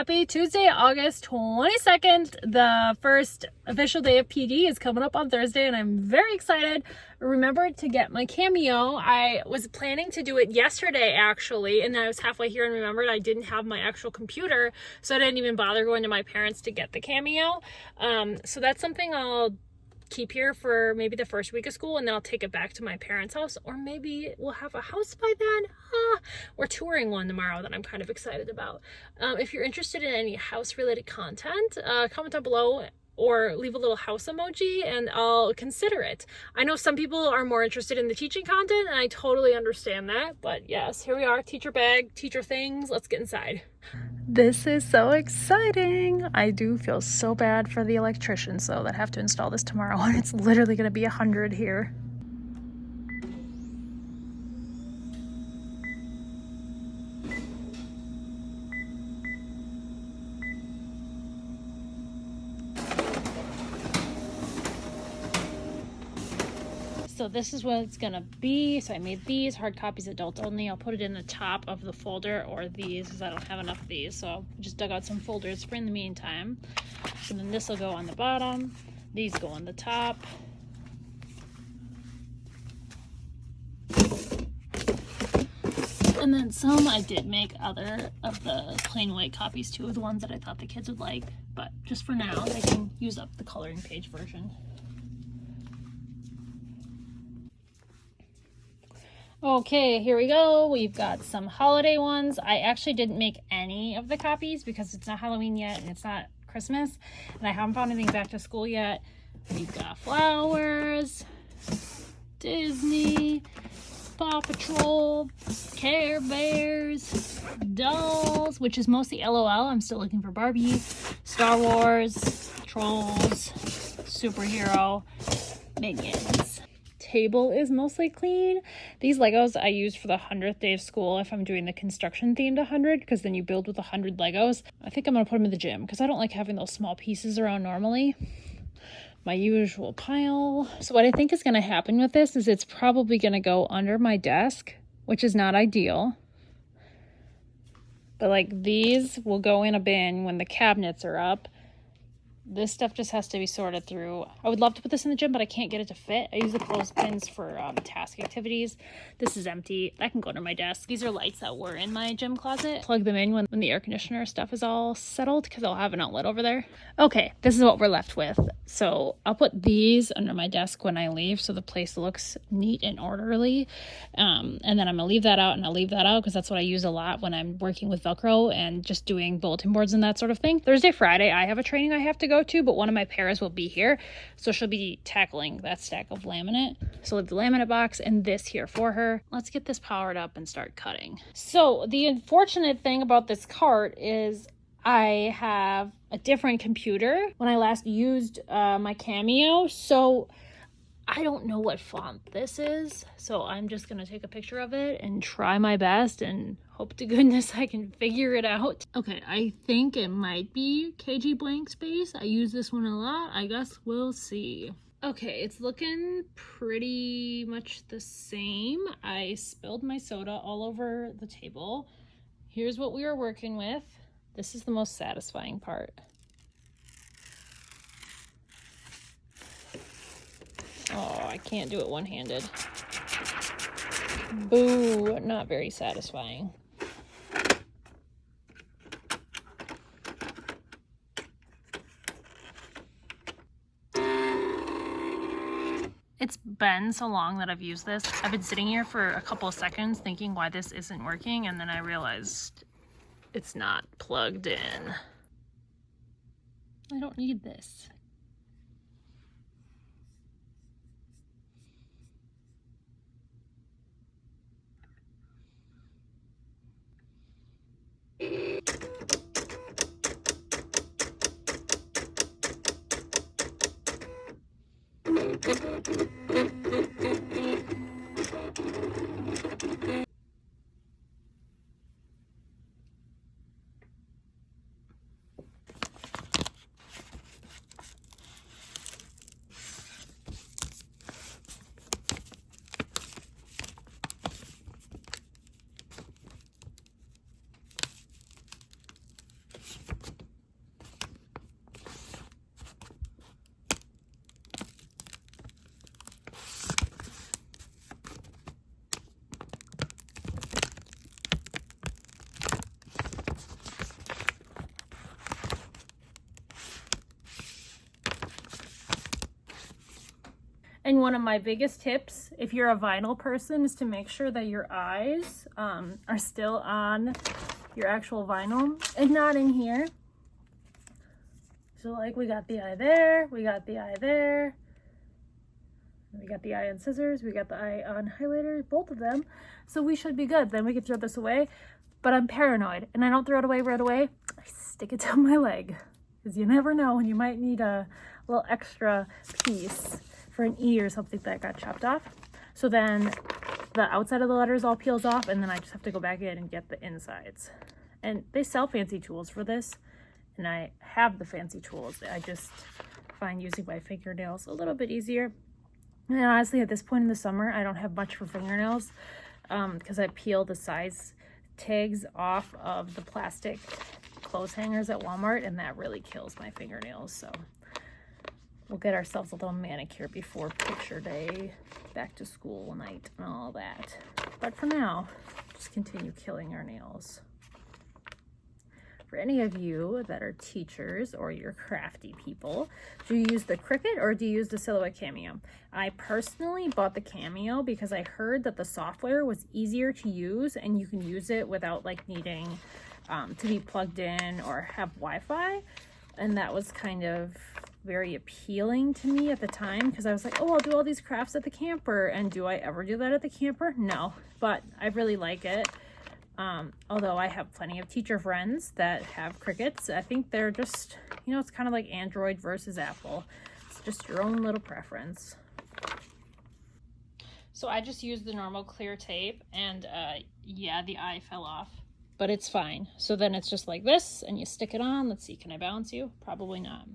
Happy Tuesday, August 22nd. The first official day of PD is coming up on Thursday and I'm very excited. Remember to get my Cameo. I was planning to do it yesterday actually, and then I was halfway here and remembered I didn't have my actual computer, so I didn't even bother going to my parents to get the Cameo. So that's something I'll keep here for maybe the first week of school, and then I'll take it back to my parents' house, or maybe we'll have a house by then. We're touring one tomorrow that I'm kind of excited about. If you're interested in any house related content, comment down below or leave a little house emoji and I'll consider it. I know some people are more interested in the teaching content and I totally understand that, but yes, here we are, teacher bag, teacher things, let's get inside. This is so exciting. I do feel so bad for the electricians though that have to install this tomorrow, and it's literally going to be 100 here. So this is what it's gonna be. So I made these hard copies, adults only. I'll put it in the top of the folder, or these, because I don't have enough of these. So I just dug out some folders for in the meantime. And then this will go on the bottom. These go on the top. And then some I did make other of the plain white copies too, the ones that I thought the kids would like. But just for now, they can use up the coloring page version. Okay, here we go. We've got some holiday ones. I actually didn't make any of the copies because it's not Halloween yet and it's not Christmas, and I haven't found anything back to school yet. We've got flowers, Disney, Paw Patrol, Care Bears, dolls, which is mostly LOL. I'm still looking for Barbie, Star Wars, Trolls, superhero, Minions. Table is mostly clean. These Legos I use for the 100th day of school if I'm doing the construction themed 100, because then you build with 100 Legos. I think I'm gonna put them in the gym because I don't like having those small pieces around normally. My usual pile. So what I think is gonna happen with this is it's probably gonna go under my desk, which is not ideal. But like these will go in a bin when the cabinets are up. This stuff just has to be sorted through. I would love to put this in the gym, but I can't get it to fit. I use the clothespins for task activities. This is empty. That can go under my desk. These are lights that were in my gym closet. Plug them in when the air conditioner stuff is all settled, because I'll have an outlet over there. Okay, this is what we're left with. So I'll put these under my desk when I leave so the place looks neat and orderly. And then I'm gonna leave that out, and I'll leave that out because that's what I use a lot when I'm working with Velcro and just doing bulletin boards and that sort of thing. Thursday, Friday, I have a training I have to go to, but one of my paras will be here, so she'll be tackling that stack of laminate. So leave the laminate box and this here for her. Let's get this powered up and start cutting. So the unfortunate thing about this cart is I have a different computer when I last used my Cameo, so I don't know what font this is, so I'm just gonna take a picture of it and try my best and hope to goodness I can figure it out. Okay, I think it might be KG blank space. I use this one a lot. I guess we'll see. Okay, it's looking pretty much the same. I spilled my soda all over the table. Here's what we were working with. This is the most satisfying part. Oh, I can't do it one-handed. Boo, not very satisfying. It's been so long that I've used this. I've been sitting here for a couple of seconds thinking why this isn't working, and then I realized it's not plugged in. I don't need this. one of my biggest tips, if you're a vinyl person, is to make sure that your eyes are still on your actual vinyl and not in here. So like we got the eye there, we got the eye there, we got the eye on scissors, we got the eye on highlighter, both of them. So we should be good. Then we can throw this away. But I'm paranoid and I don't throw it away right away. I stick it down my leg because you never know when you might need a little extra piece for an E or something that got chopped off. So then the outside of the letters all peels off and then I just have to go back in and get the insides. And they sell fancy tools for this and I have the fancy tools. I just find using my fingernails a little bit easier. And then honestly, at this point in the summer, I don't have much for fingernails because I peel the size tags off of the plastic clothes hangers at Walmart and that really kills my fingernails. So we'll get ourselves a little manicure before picture day, back to school night and all that. But for now, just continue killing our nails. For any of you that are teachers or you're crafty people, do you use the Cricut or do you use the Silhouette Cameo? I personally bought the Cameo because I heard that the software was easier to use and you can use it without like needing to be plugged in or have Wi-Fi. And that was kind of very appealing to me at the time because I was like, oh, I'll do all these crafts at the camper. And do I ever do that at the camper? No, but I really like it. Although I have plenty of teacher friends that have Cricuts. I think they're just, you know, it's kind of like Android versus Apple. It's just your own little preference. So I just used the normal clear tape and yeah, the eye fell off, but it's fine. So then it's just like this and you stick it on. Let's see, can I balance you? Probably not.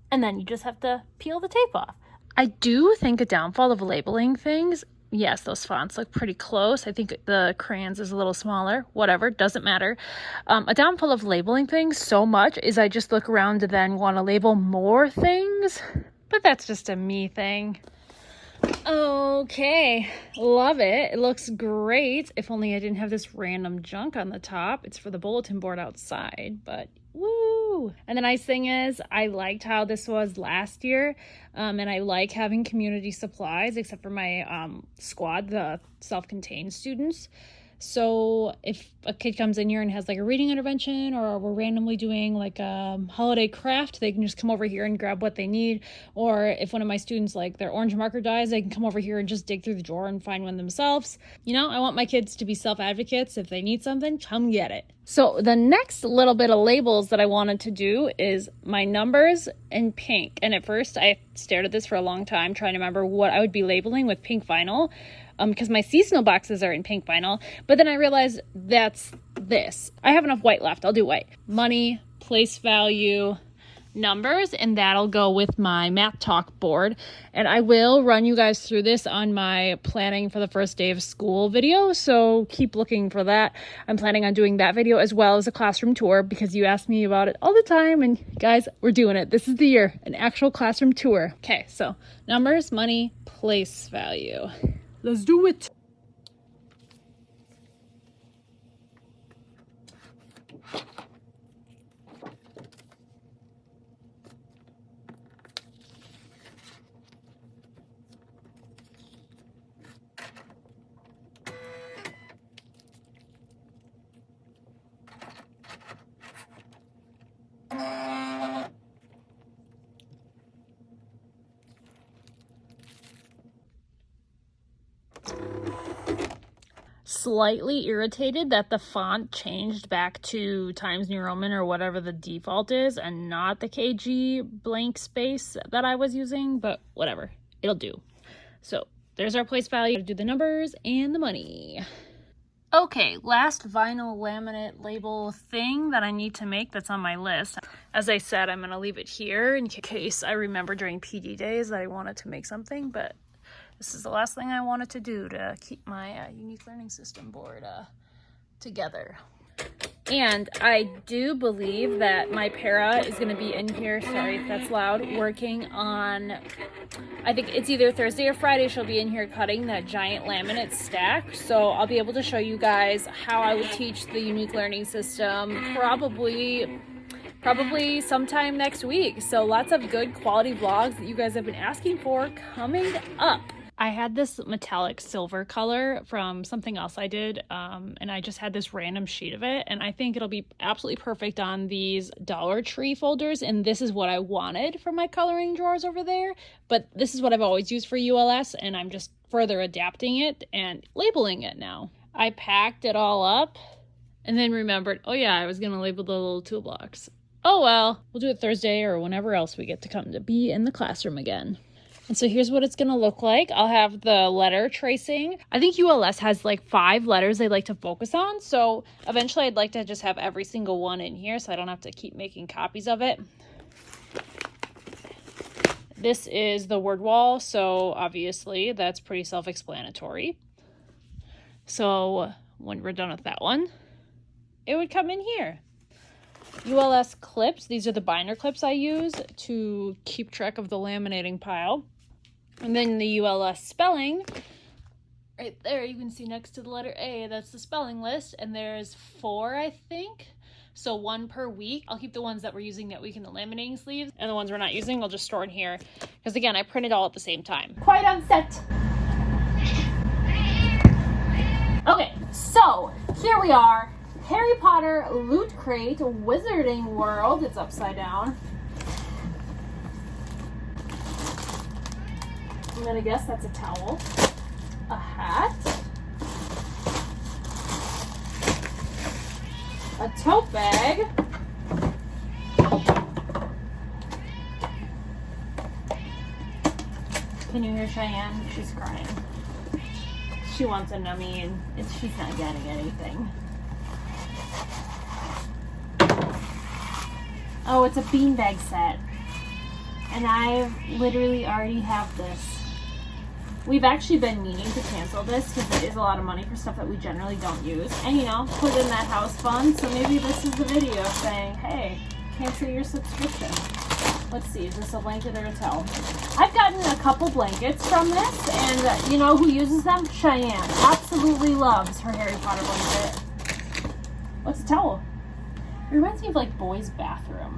And then you just have to peel the tape off. I do think a downfall of labeling things, yes, those fonts look pretty close. I think the crayons is a little smaller, whatever, doesn't matter. A downfall of labeling things so much is I just look around and then want to label more things, but that's just a me thing. Okay, love it. It looks great. If only I didn't have this random junk on the top. It's for the bulletin board outside, but woo! And the nice thing is I liked how this was last year, and I like having community supplies, except for my squad, the self-contained students. So if a kid comes in here and has like a reading intervention or we're randomly doing like a holiday craft, they can just come over here and grab what they need. Or if one of my students, like their orange marker dies, they can come over here and just dig through the drawer and find one themselves. You know, I want my kids to be self-advocates. If they need something, come get it. So the next little bit of labels that I wanted to do is my numbers in pink. And at first I stared at this for a long time trying to remember what I would be labeling with pink vinyl. Because my seasonal boxes are in pink vinyl, but then I realized that's this. I have enough white left. I'll do white. Money, place value, numbers, and that'll go with my math talk board. And I will run you guys through this on my planning for the first day of school video, so keep looking for that. I'm planning on doing that video as well as a classroom tour because you ask me about it all the time, and guys, we're doing it. This is the year, an actual classroom tour. Okay, so numbers, money, place value. Let's do it. Slightly irritated that the font changed back to Times New Roman or whatever the default is and not the KG blank space that I was using, but whatever, it'll do. So there's our place value. Do the numbers and the money. Okay, last vinyl laminate label thing that I need to make that's on my list. As I said, I'm gonna leave it here in case I remember during PD days that I wanted to make something, but this is the last thing I wanted to do to keep my unique learning system board together. And I do believe that my para is going to be in here, sorry if that's loud, working on, I think it's either Thursday or Friday, she'll be in here cutting that giant laminate stack. So I'll be able to show you guys how I would teach the unique learning system probably sometime next week. So lots of good quality vlogs that you guys have been asking for coming up. I had this metallic silver color from something else I did, and I just had this random sheet of it, and I think it'll be absolutely perfect on these Dollar Tree folders, and this is what I wanted for my coloring drawers over there, but this is what I've always used for ULS, and I'm just further adapting it and labeling it now. I packed it all up, and then remembered, oh yeah, I was going to label the little toolbox. Oh well, we'll do it Thursday or whenever else we get to come to be in the classroom again. And so here's what it's going to look like. I'll have the letter tracing. I think ULS has like 5 letters they like to focus on. So eventually I'd like to just have every single one in here so I don't have to keep making copies of it. This is the word wall. So obviously that's pretty self-explanatory. So when we're done with that one, it would come in here. ULS clips. These are the binder clips I use to keep track of the laminating pile. And then the ULS spelling, right there, you can see next to the letter A, that's the spelling list. And there's 4, I think. So 1 per week. I'll keep the ones that we're using that week in the laminating sleeves. And the ones we're not using, I'll just store in here. Because again, I print it all at the same time. Quiet on set. Okay, so here we are. Harry Potter Loot Crate Wizarding World. It's upside down. I'm gonna guess that's a towel, a hat, a tote bag, can you hear Cheyenne? She's crying. She wants a nummy and she's not getting anything. Oh, it's a beanbag set. And I literally already have this. We've actually been meaning to cancel this because it is a lot of money for stuff that we generally don't use. And, you know, put in that house fund. So maybe this is the video saying, hey, cancel your subscription. Let's see, is this a blanket or a towel? I've gotten a couple blankets from this. And you know who uses them? Cheyenne. Absolutely loves her Harry Potter blanket. What's a towel? It reminds me of like boys' bathroom.